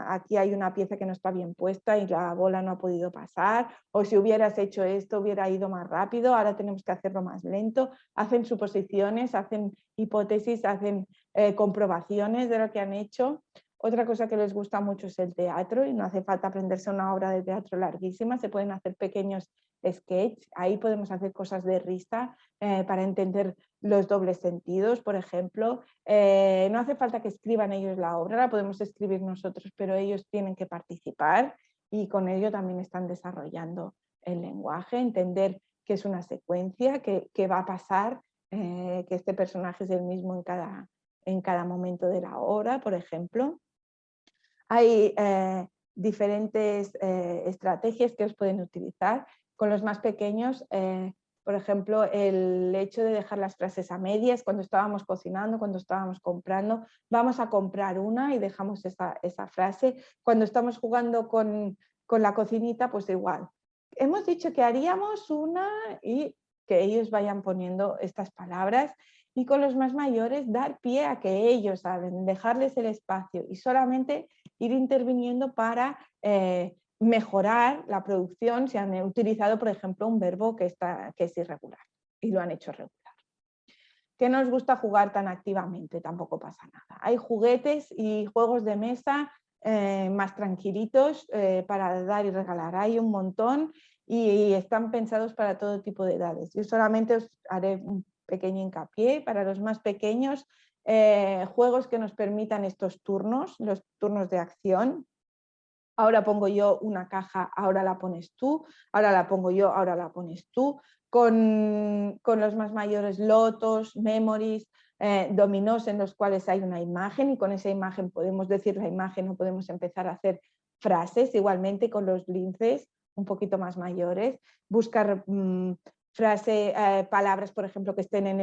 aquí hay una pieza que no está bien puesta y la bola no ha podido pasar, o si hubieras hecho esto hubiera ido más rápido, ahora tenemos que hacerlo más lento. Hacen suposiciones, hacen hipótesis, hacen comprobaciones de lo que han hecho. Otra cosa que les gusta mucho es el teatro y no hace falta aprenderse una obra de teatro larguísima, se pueden hacer pequeños sketches, ahí podemos hacer cosas de risa para entender los dobles sentidos, por ejemplo. No hace falta que escriban ellos la obra, la podemos escribir nosotros, pero ellos tienen que participar y con ello también están desarrollando el lenguaje, entender que es una secuencia, que va a pasar, que este personaje es el mismo en cada momento de la obra, por ejemplo. Hay diferentes estrategias que os pueden utilizar. Con los más pequeños, por ejemplo, el hecho de dejar las frases a medias cuando estábamos cocinando, cuando estábamos comprando, vamos a comprar una y dejamos esa frase. Cuando estamos jugando con la cocinita, pues igual. Hemos dicho que haríamos una y que ellos vayan poniendo estas palabras. Y con los más mayores, dar pie a que ellos hablen, dejarles el espacio y solamente ir interviniendo para mejorar la producción si han utilizado, por ejemplo, un verbo que es irregular y lo han hecho regular. Que no os gusta jugar tan activamente, tampoco pasa nada. Hay juguetes y juegos de mesa más tranquilitos para dar y regalar. Hay un montón y están pensados para todo tipo de edades. Yo solamente os haré un pequeño hincapié para los más pequeños, juegos que nos permitan estos turnos, los turnos de acción. Ahora pongo yo una caja, ahora la pones tú, ahora la pongo yo, ahora la pones tú. Con los más mayores, lotos, memories, dominós en los cuales hay una imagen y con esa imagen podemos decir la imagen o podemos empezar a hacer frases. Igualmente con los linces un poquito más mayores, buscar palabras, por ejemplo, que estén en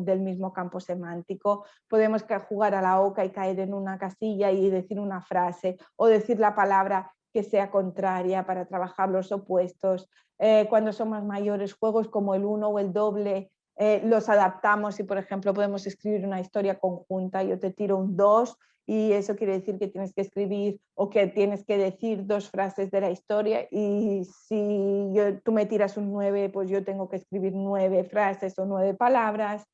del mismo campo semántico. Podemos jugar a la oca y caer en una casilla y decir una frase o decir la palabra que sea contraria para trabajar los opuestos. Cuando son más mayores, juegos como el uno o el doble, los adaptamos y, por ejemplo, podemos escribir una historia conjunta. Yo te tiro un 2 y eso quiere decir que tienes que escribir o que tienes que decir 2 frases de la historia, y si tú me tiras un 9, pues yo tengo que escribir 9 frases o 9 palabras.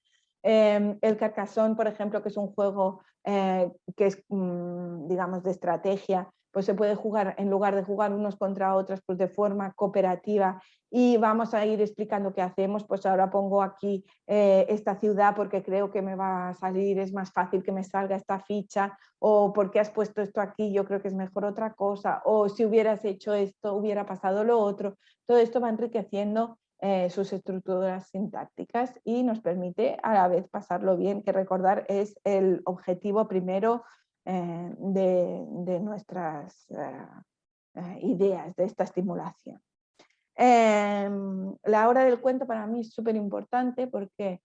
El Carcassonne, por ejemplo, que es un juego que es, digamos, de estrategia, pues se puede jugar, en lugar de jugar unos contra otros, pues de forma cooperativa, y vamos a ir explicando qué hacemos. Pues ahora pongo aquí esta ciudad porque creo que me va a salir, es más fácil que me salga esta ficha, o porque has puesto esto aquí, yo creo que es mejor otra cosa, o si hubieras hecho esto, hubiera pasado lo otro. Todo esto va enriqueciendo sus estructuras sintácticas y nos permite a la vez pasarlo bien, que recordar es el objetivo primero de nuestras ideas de esta estimulación. La hora del cuento para mí es súper importante porque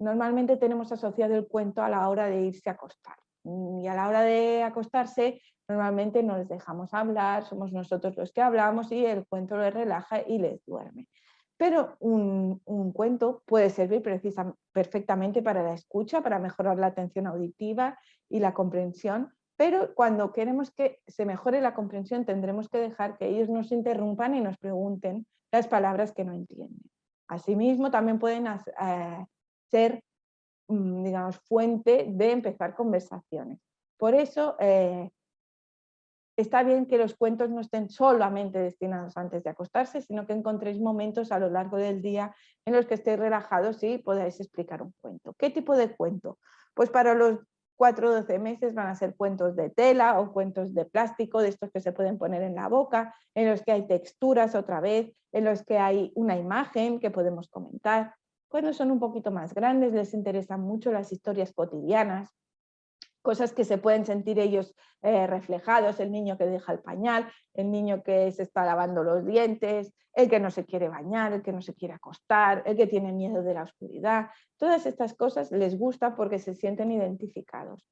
normalmente tenemos asociado el cuento a la hora de irse a acostar, y a la hora de acostarse normalmente no les dejamos hablar, somos nosotros los que hablamos y el cuento les relaja y les duerme. Pero un cuento puede servir perfectamente para la escucha, para mejorar la atención auditiva y la comprensión, pero cuando queremos que se mejore la comprensión tendremos que dejar que ellos nos interrumpan y nos pregunten las palabras que no entienden. Asimismo, también pueden ser, digamos, fuente de empezar conversaciones. Por eso está bien que los cuentos no estén solamente destinados antes de acostarse, sino que encontréis momentos a lo largo del día en los que estéis relajados y podáis explicar un cuento. ¿Qué tipo de cuento? Pues para los 4 o 12 meses van a ser cuentos de tela o cuentos de plástico, de estos que se pueden poner en la boca, en los que hay texturas otra vez, en los que hay una imagen que podemos comentar. Cuando son un poquito más grandes les interesan mucho las historias cotidianas, cosas que se pueden sentir ellos reflejados, el niño que deja el pañal, el niño que se está lavando los dientes, el que no se quiere bañar, el que no se quiere acostar, el que tiene miedo de la oscuridad. Todas estas cosas les gusta porque se sienten identificados.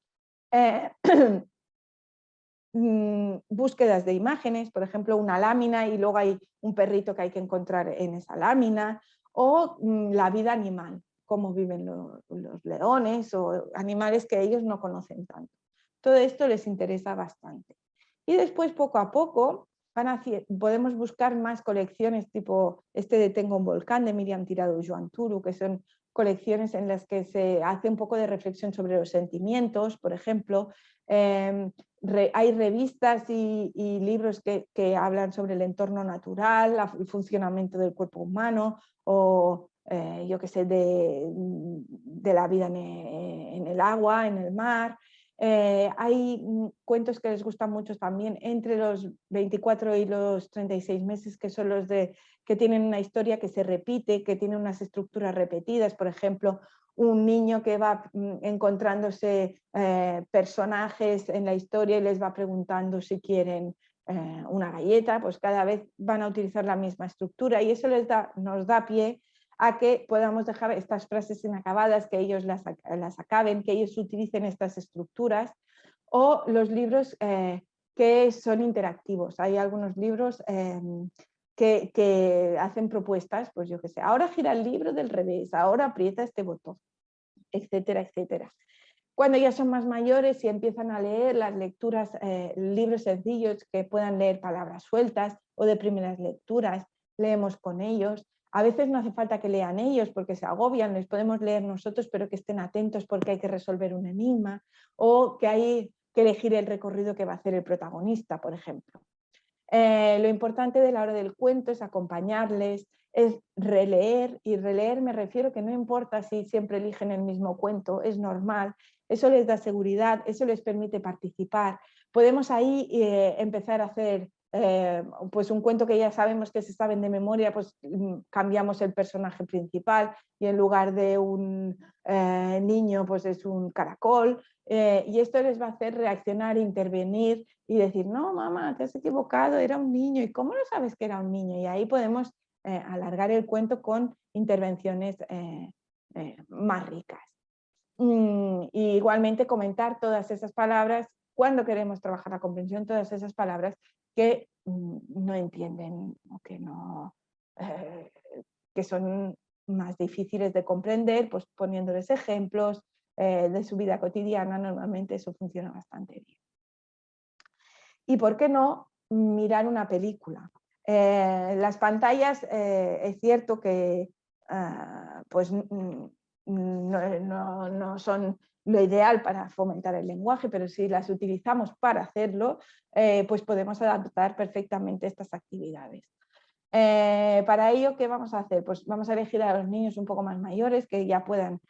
Búsquedas de imágenes, por ejemplo, una lámina y luego hay un perrito que hay que encontrar en esa lámina, o la vida animal, cómo viven los leones o animales que ellos no conocen tanto. Todo esto les interesa bastante. Y después, poco a poco, podemos buscar más colecciones tipo este de Tengo un volcán de Miriam Tirado y Joan Turu, que son colecciones en las que se hace un poco de reflexión sobre los sentimientos, por ejemplo. Hay revistas y libros que hablan sobre el entorno natural, el funcionamiento del cuerpo humano, o yo qué sé, de la vida en el agua, en el mar. Hay cuentos que les gustan mucho también entre los 24 y los 36 meses, que son los que tienen una historia que se repite, que tiene unas estructuras repetidas. Por ejemplo, un niño que va encontrándose personajes en la historia y les va preguntando si quieren una galleta, pues cada vez van a utilizar la misma estructura, y eso nos da pie a que podamos dejar estas frases inacabadas, que ellos las acaben, que ellos utilicen estas estructuras, o los libros que son interactivos. Hay algunos libros que hacen propuestas, pues yo qué sé, ahora gira el libro del revés, ahora aprieta este botón, etcétera, etcétera. Cuando ya son más mayores y empiezan a leer las lecturas, libros sencillos que puedan leer palabras sueltas o de primeras lecturas, leemos con ellos. A veces no hace falta que lean ellos porque se agobian, les podemos leer nosotros, pero que estén atentos porque hay que resolver un enigma o que hay que elegir el recorrido que va a hacer el protagonista, por ejemplo. Lo importante de la hora del cuento es acompañarles, es releer, y releer me refiero que no importa si siempre eligen el mismo cuento, es normal, eso les da seguridad, eso les permite participar. Podemos ahí empezar a hacer pues un cuento que ya sabemos que se saben de memoria, pues cambiamos el personaje principal y en lugar de un niño pues es un caracol, y esto les va a hacer reaccionar, intervenir y decir, no mamá, te has equivocado, era un niño, ¿y cómo lo sabes que era un niño? Y ahí podemos alargar el cuento con intervenciones más ricas. Y igualmente comentar todas esas palabras cuando queremos trabajar la comprensión, todas esas palabras que no entienden o que, no, que son más difíciles de comprender, pues poniéndoles ejemplos de su vida cotidiana. Normalmente eso funciona bastante bien. Y por qué no mirar una película. Las pantallas, es cierto que pues, no son lo ideal para fomentar el lenguaje, pero si las utilizamos para hacerlo, pues podemos adaptar perfectamente estas actividades. Para ello, ¿qué vamos a hacer? Pues vamos a elegir a los niños un poco más mayores que ya puedan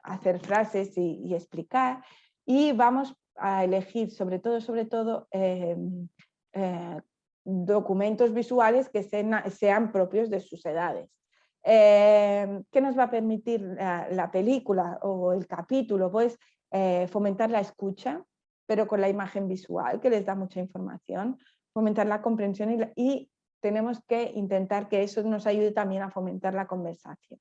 hacer frases y explicar, y vamos a elegir sobre todo documentos visuales que sean propios de sus edades. ¿Qué nos va a permitir la película o el capítulo? Pues fomentar la escucha, pero con la imagen visual, que les da mucha información, fomentar la comprensión y tenemos que intentar que eso nos ayude también a fomentar la conversación.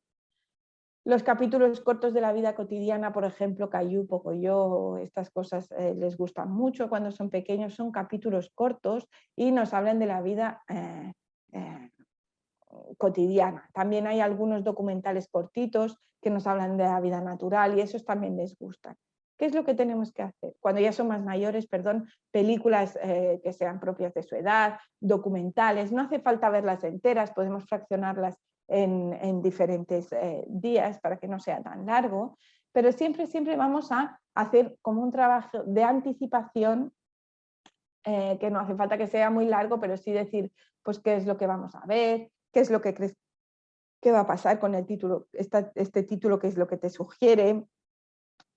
Los capítulos cortos de la vida cotidiana, por ejemplo, Caillou, Pocoyo, estas cosas les gustan mucho cuando son pequeños, son capítulos cortos y nos hablan de la vida cotidiana. También hay algunos documentales cortitos que nos hablan de la vida natural y esos también les gustan. ¿Qué es lo que tenemos que hacer? Cuando ya son más mayores, películas que sean propias de su edad, documentales, no hace falta verlas enteras, podemos fraccionarlas en diferentes días para que no sea tan largo, pero siempre vamos a hacer como un trabajo de anticipación, que no hace falta que sea muy largo, pero sí decir pues qué es lo que vamos a ver, qué es lo que crees que va a pasar con el título, este título, qué es lo que te sugiere,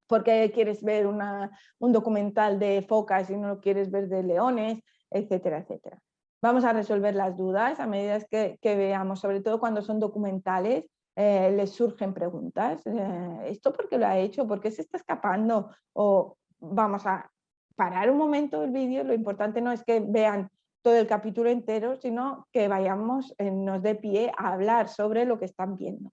por qué quieres ver un documental de focas y no lo quieres ver de leones, etcétera, etcétera. Vamos a resolver las dudas a medida que veamos, sobre todo cuando son documentales, les surgen preguntas. ¿Esto por qué lo ha hecho? ¿Por qué se está escapando? O vamos a parar un momento el vídeo. Lo importante no es que vean todo el capítulo entero, sino que vayamos, nos dé pie a hablar sobre lo que están viendo.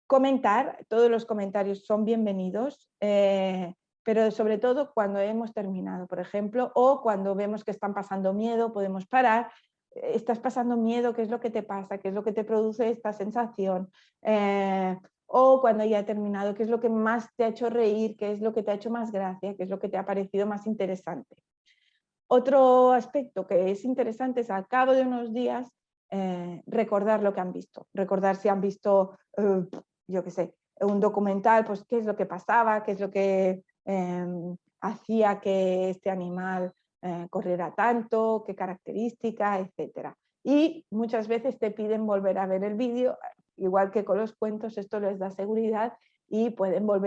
Comentar, todos los comentarios son bienvenidos, pero sobre todo cuando hemos terminado, por ejemplo, o cuando vemos que están pasando miedo, podemos parar. ¿Estás pasando miedo? ¿Qué es lo que te pasa? ¿Qué es lo que te produce esta sensación? O cuando ya he terminado, ¿qué es lo que más te ha hecho reír? ¿Qué es lo que te ha hecho más gracia? ¿Qué es lo que te ha parecido más interesante? Otro aspecto que es interesante es, al cabo de unos días, recordar lo que han visto. Recordar si han visto, yo qué sé, un documental, pues qué es lo que pasaba, qué es lo que hacía que este animal corriera tanto, qué característica, etc. Y muchas veces te piden volver a ver el vídeo, igual que con los cuentos, esto les da seguridad y podemos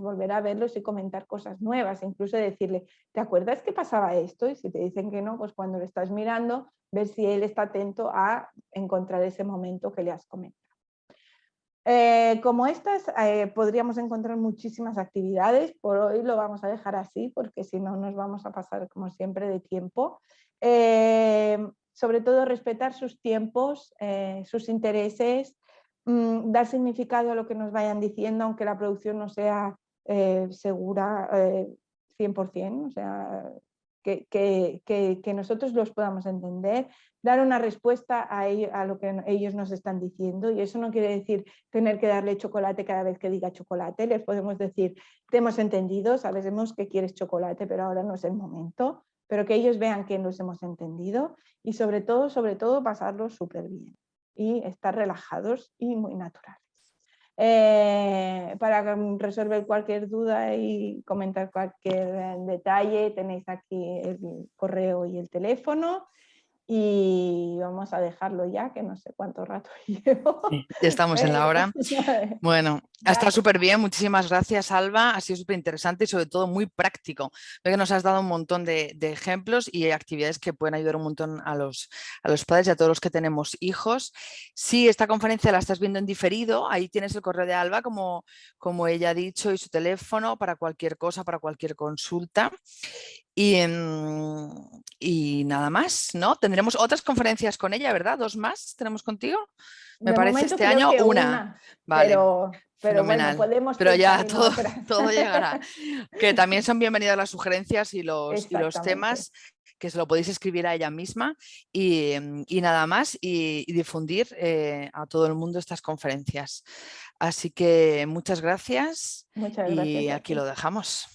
volver a verlos y comentar cosas nuevas, incluso decirle, ¿te acuerdas que pasaba esto? Y si te dicen que no, pues cuando lo estás mirando, ver si él está atento a encontrar ese momento que le has comentado. Como estas, podríamos encontrar muchísimas actividades. Por hoy lo vamos a dejar así, porque si no nos vamos a pasar, como siempre, de tiempo. Sobre todo respetar sus tiempos, sus intereses, dar significado a lo que nos vayan diciendo, aunque la producción no sea segura 100%, o sea, que nosotros los podamos entender, dar una respuesta a lo que ellos nos están diciendo, y eso no quiere decir tener que darle chocolate cada vez que diga chocolate. Les podemos decir, te hemos entendido, sabemos que quieres chocolate, pero ahora no es el momento, pero que ellos vean que nos hemos entendido, y sobre todo pasarlo súper bien y estar relajados y muy naturales. Para resolver cualquier duda y comentar cualquier detalle, tenéis aquí el correo y el teléfono, y vamos a dejarlo ya, que no sé cuánto rato llevo.
Sí, ya estamos en la hora. Bueno, ha estado súper bien, muchísimas gracias, Alba, ha sido súper interesante y sobre todo muy práctico. Veo que nos has dado un montón de ejemplos y actividades que pueden ayudar un montón a los padres y a todos los que tenemos hijos. Si esta conferencia la estás viendo en diferido, ahí tienes el correo de Alba, como ella ha dicho, y su teléfono para cualquier cosa, para cualquier consulta. Y nada más, ¿no? Tendremos otras conferencias con ella, ¿verdad? 2 más tenemos contigo. Me
De
parece
momento
este
creo
año
que
una.
una,
Vale,
pero bueno,
fenomenal.
podemos
Pero
pensar
ya
en
todo,
otras.
todo llegará. Que también son bienvenidas las sugerencias y los
Exactamente.
temas, que se lo podéis escribir a ella misma y nada más, y difundir a todo el mundo estas conferencias. Así que muchas gracias
Muchas
y
gracias a
aquí lo
ti.
dejamos.